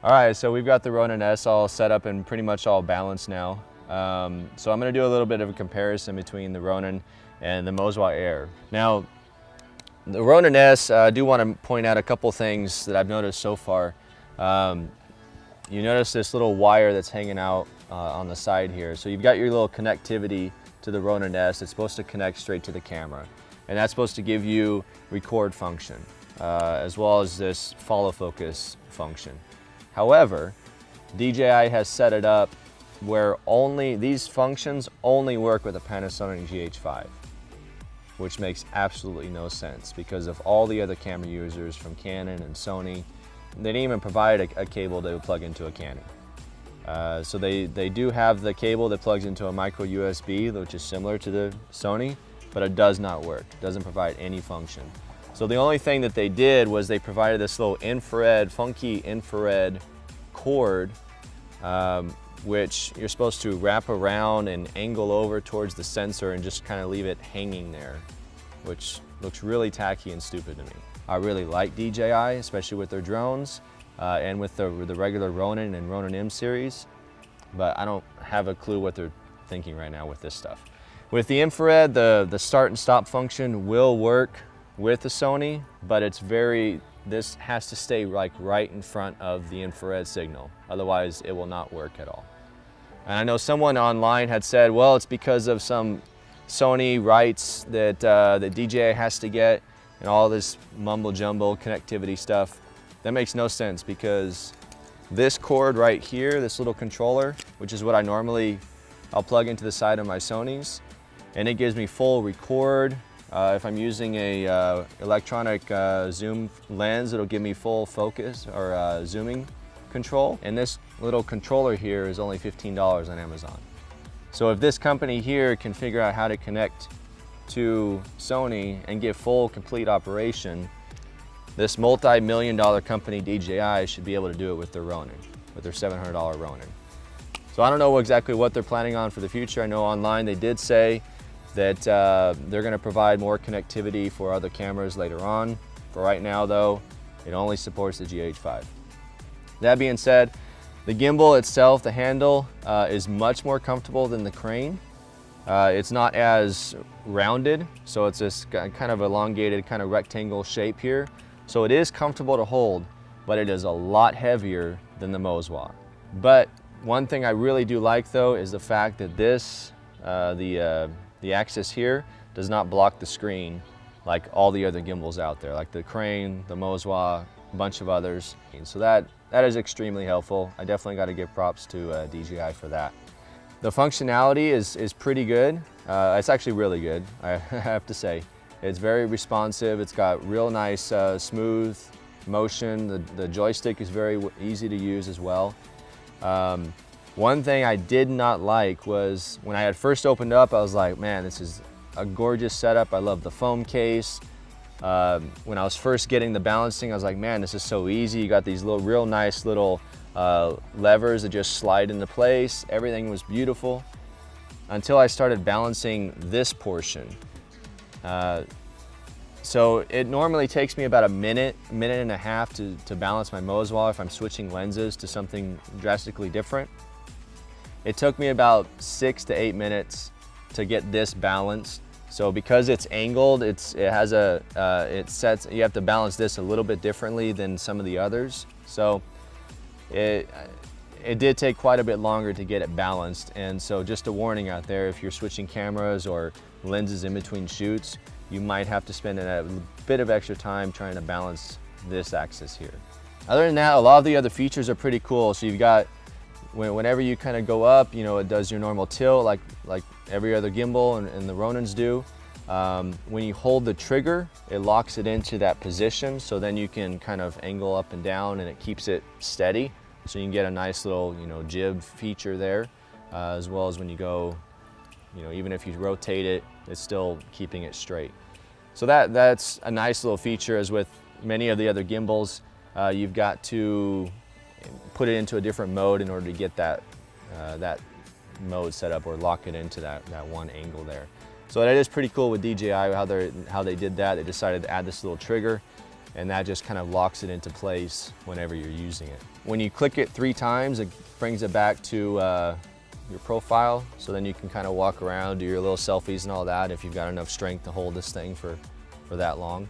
All right, so we've got the Ronin S all set up and pretty much all balanced now. So I'm gonna do a little bit of a comparison between the Ronin and the Moswa Air. Now, the Ronin S, I do want to point out a couple things that I've noticed so far. You notice this little wire that's hanging out on the side here. So you've got your little connectivity to the Ronin S. It's supposed to connect straight to the camera. And that's supposed to give you record function, as well as this follow focus function. However, DJI has set it up where these functions only work with a Panasonic GH5, which makes absolutely no sense because of all the other camera users from Canon and Sony. They didn't even provide a cable that would plug into a Canon. So they do have the cable that plugs into a micro USB, which is similar to the Sony, but it does not work. It doesn't provide any function. So the only thing that they did was they provided this little funky infrared cord, which you're supposed to wrap around and angle over towards the sensor and just kind of leave it hanging there, which looks really tacky and stupid to me. I really like DJI, especially with their drones and with the regular Ronin and Ronin M series, but I don't have a clue what they're thinking right now with this stuff. With the infrared, the start and stop function will work with the Sony, but this has to stay like right in front of the infrared signal. Otherwise, it will not work at all. And I know someone online had said, well, it's because of some Sony rights that DJI has to get and all this mumbo jumbo connectivity stuff. That makes no sense because this cord right here, this little controller, which is what I'll plug into the side of my Sonys, and it gives me full record. If I'm using a electronic zoom lens, it'll give me full focus or zooming control. And this little controller here is only $15 on Amazon. So if this company here can figure out how to connect to Sony and get full, complete operation, this multi-million-dollar company DJI should be able to do it with their Ronin, with their $700 Ronin. So I don't know exactly what they're planning on for the future. I know online they did say that they're going to provide more connectivity for other cameras later on. For right now though, it only supports the GH5. That being said, the gimbal itself, the handle, is much more comfortable than the crane. It's not as rounded, so it's this kind of elongated, kind of rectangle shape here. So it is comfortable to hold, but it is a lot heavier than the Moswa. But one thing I really do like though is the fact that this, the axis here does not block the screen like all the other gimbals out there, like the crane, the Moswa, a bunch of others. And so that is extremely helpful. I definitely got to give props to DJI for that. The functionality is pretty good. It's actually really good, I have to say. It's very responsive. It's got real nice smooth motion. The joystick is very easy to use as well. One thing I did not like was when I had first opened up, I was like, man, this is a gorgeous setup. I love the foam case. When I was first getting the balancing, I was like, man, this is so easy. You got these real nice little levers that just slide into place. Everything was beautiful until I started balancing this portion. So it normally takes me about a minute and a half to balance my Moswa if I'm switching lenses to something drastically different. It took me about 6 to 8 minutes to get this balanced. So because it's angled, you have to balance this a little bit differently than some of the others. So it did take quite a bit longer to get it balanced. And so just a warning out there, if you're switching cameras or lenses in between shoots, you might have to spend a bit of extra time trying to balance this axis here. Other than that, a lot of the other features are pretty cool. So you've got, whenever you kind of go up, it does your normal tilt like every other gimbal and the Ronins do. When you hold the trigger, it locks it into that position, so then you can kind of angle up and down and it keeps it steady. So you can get a nice little jib feature there, as well as when you go, even if you rotate it, it's still keeping it straight. So that's a nice little feature. As with many of the other gimbals, you've got to put it into a different mode in order to get that mode set up or lock it into that one angle there. So that is pretty cool with DJI how they did that. They decided to add this little trigger. and that just kind of locks it into place whenever you're using it. When you click it 3 times, it brings it back to your profile, so then you can kind of walk around, do your little selfies and all that if you've got enough strength to hold this thing for that long.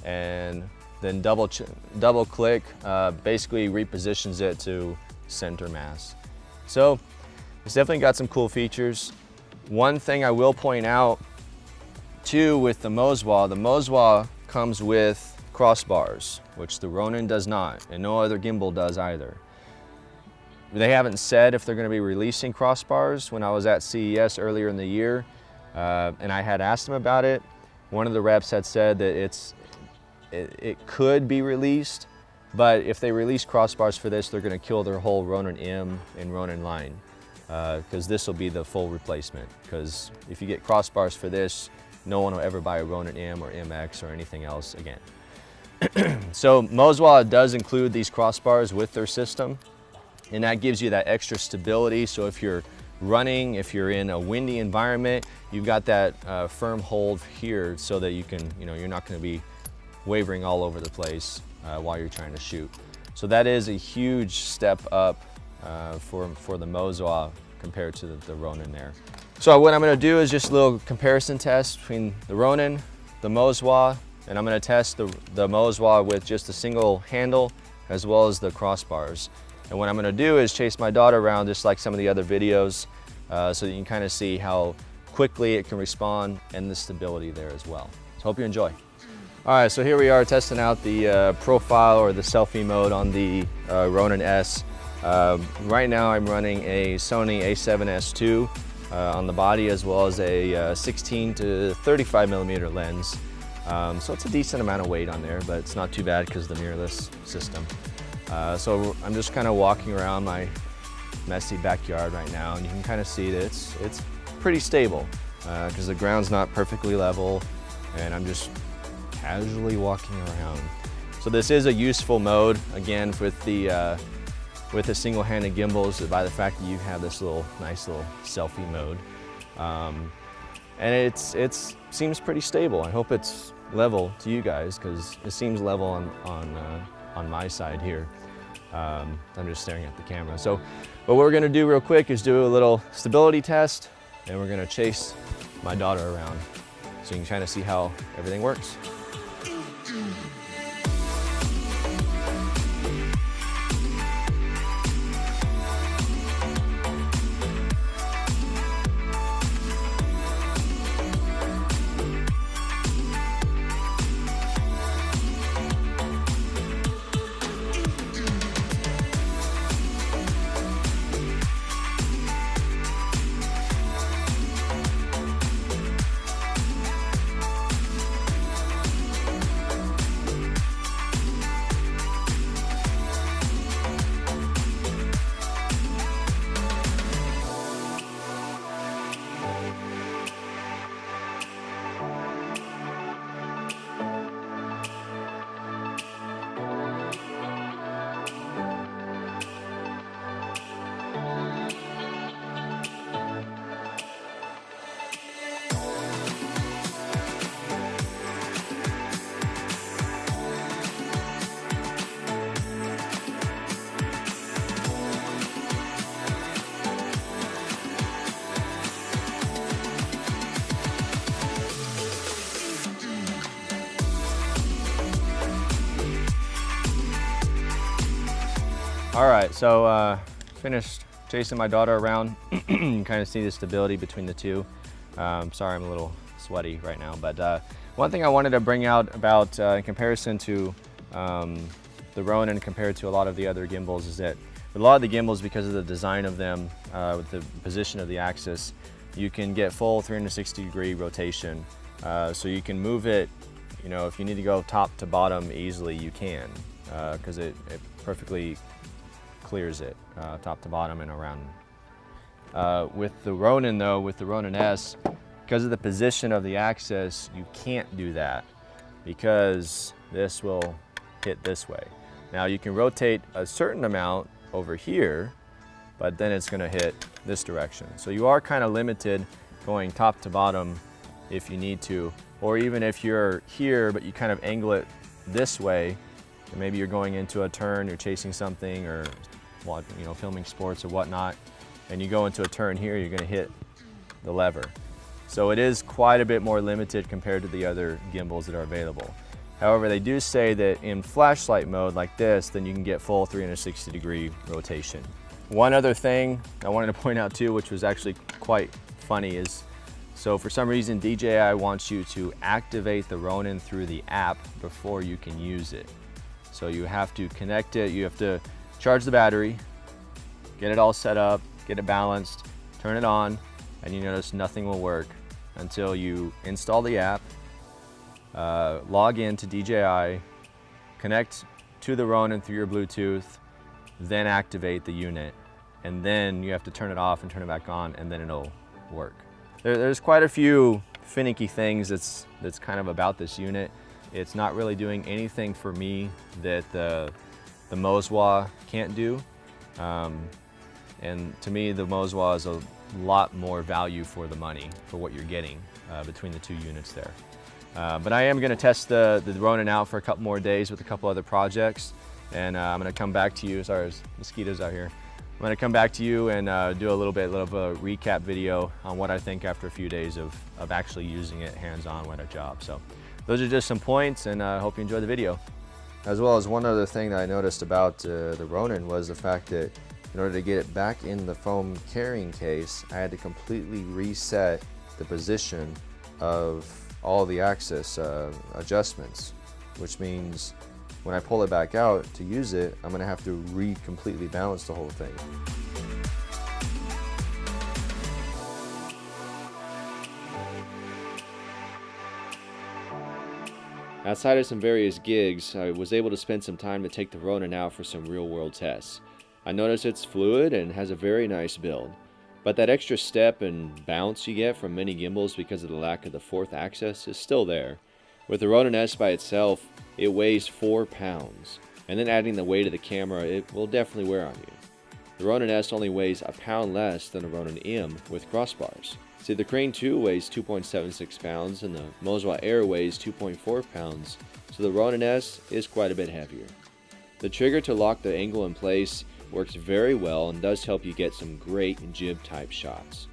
And then double click basically repositions it to center mass. So it's definitely got some cool features. One thing I will point out too with the Mozwa comes with crossbars, which the Ronin does not, and no other gimbal does either. They haven't said if they're going to be releasing crossbars. When I was at CES earlier in the year, and I had asked them about it, one of the reps had said that it could be released, but if they release crossbars for this, they're going to kill their whole Ronin M and Ronin line, because this will be the full replacement. Because if you get crossbars for this, no one will ever buy a Ronin M or MX or anything else again. So Mozwa does include these crossbars with their system, and that gives you that extra stability. So if you're running, if you're in a windy environment, you've got that firm hold here so that you can, you're not going to be wavering all over the place while you're trying to shoot. So that is a huge step up for the Mozwa compared to the Ronin there. So what I'm going to do is just a little comparison test between the Ronin, the Mozwa, and I'm going to test the Mozwa with just a single handle as well as the crossbars. And what I'm going to do is chase my daughter around just like some of the other videos, so that you can kind of see how quickly it can respond and the stability there as well. So hope you enjoy. All right, so here we are testing out the profile or the selfie mode on the Ronin S. Right now I'm running a Sony a7S II on the body, as well as a 16 to 35 millimeter lens. So it's a decent amount of weight on there, but it's not too bad because of the mirrorless system. So I'm just kind of walking around my messy backyard right now, and you can kind of see that it's pretty stable because the ground's not perfectly level, and I'm just casually walking around. So this is a useful mode, again, with the single-handed gimbals, by the fact that you have this nice little selfie mode, and it seems pretty stable. I hope it's level to you guys, because it seems level on my side here. I'm just staring at the camera. So what we're gonna do real quick is do a little stability test, and we're gonna chase my daughter around so you can kind of see how everything works. All right, so finished chasing my daughter around. You can kind of see the stability between the two. Sorry, I'm a little sweaty right now, but one thing I wanted to bring out about in comparison to the Ronin compared to a lot of the other gimbals is that with a lot of the gimbals, because of the design of them, with the position of the axis, you can get full 360-degree rotation. So you can move it, if you need to go top to bottom easily, you can, because it perfectly clears it top to bottom and around. With the Ronin though, with the Ronin S, because of the position of the axis, you can't do that because this will hit this way. Now you can rotate a certain amount over here, but then it's going to hit this direction. So you are kind of limited going top to bottom if you need to, or even if you're here but you kind of angle it this way, and maybe you're going into a turn, you're chasing something, or filming sports or whatnot, and you go into a turn here, you're going to hit the lever. So it is quite a bit more limited compared to the other gimbals that are available. However, they do say that in flashlight mode like this, then you can get full 360-degree rotation. One other thing I wanted to point out too, which was actually quite funny, is so for some reason DJI wants you to activate the Ronin through the app before you can use it. So you have to connect it, you have to charge the battery, get it all set up, get it balanced, turn it on, and you notice nothing will work until you install the app, log in to DJI, connect to the Ronin through your Bluetooth, then activate the unit, and then you have to turn it off and turn it back on, and then it'll work. There's quite a few finicky things that's kind of about this unit. It's not really doing anything for me that the Mozwa can't do, and to me the Mozwa is a lot more value for the money for what you're getting between the two units there. But I am going to test the Ronin out for a couple more days with a couple other projects, and I'm going to come back to you. Sorry, there's mosquitoes out here. I'm going to come back to you and do a little bit of a recap video on what I think after a few days of actually using it hands-on with a job. So those are just some points, and I hope you enjoy the video. As well as one other thing that I noticed about the Ronin was the fact that in order to get it back in the foam carrying case, I had to completely reset the position of all the axis adjustments, which means when I pull it back out to use it, I'm going to have to completely balance the whole thing. Outside of some various gigs, I was able to spend some time to take the Ronin out for some real-world tests. I noticed it's fluid and has a very nice build, but that extra step and bounce you get from many gimbals because of the lack of the fourth axis is still there. With the Ronin S by itself, it weighs 4 pounds, and then adding the weight of the camera, it will definitely wear on you. The Ronin S only weighs a pound less than the Ronin M with crossbars. See, the Crane 2 weighs 2.76 pounds and the Mozwa Air weighs 2.4 pounds, so the Ronin S is quite a bit heavier. The trigger to lock the angle in place works very well and does help you get some great jib type shots.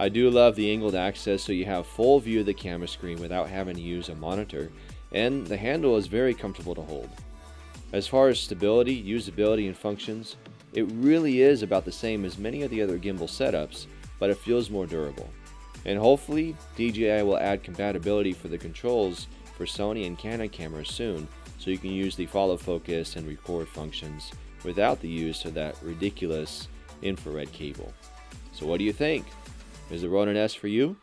I do love the angled access so you have full view of the camera screen without having to use a monitor, and the handle is very comfortable to hold. As far as stability, usability, and functions, it really is about the same as many of the other gimbal setups, but it feels more durable. And hopefully DJI will add compatibility for the controls for Sony and Canon cameras soon, so you can use the follow focus and record functions without the use of that ridiculous infrared cable. So what do you think? Is the Ronin S for you?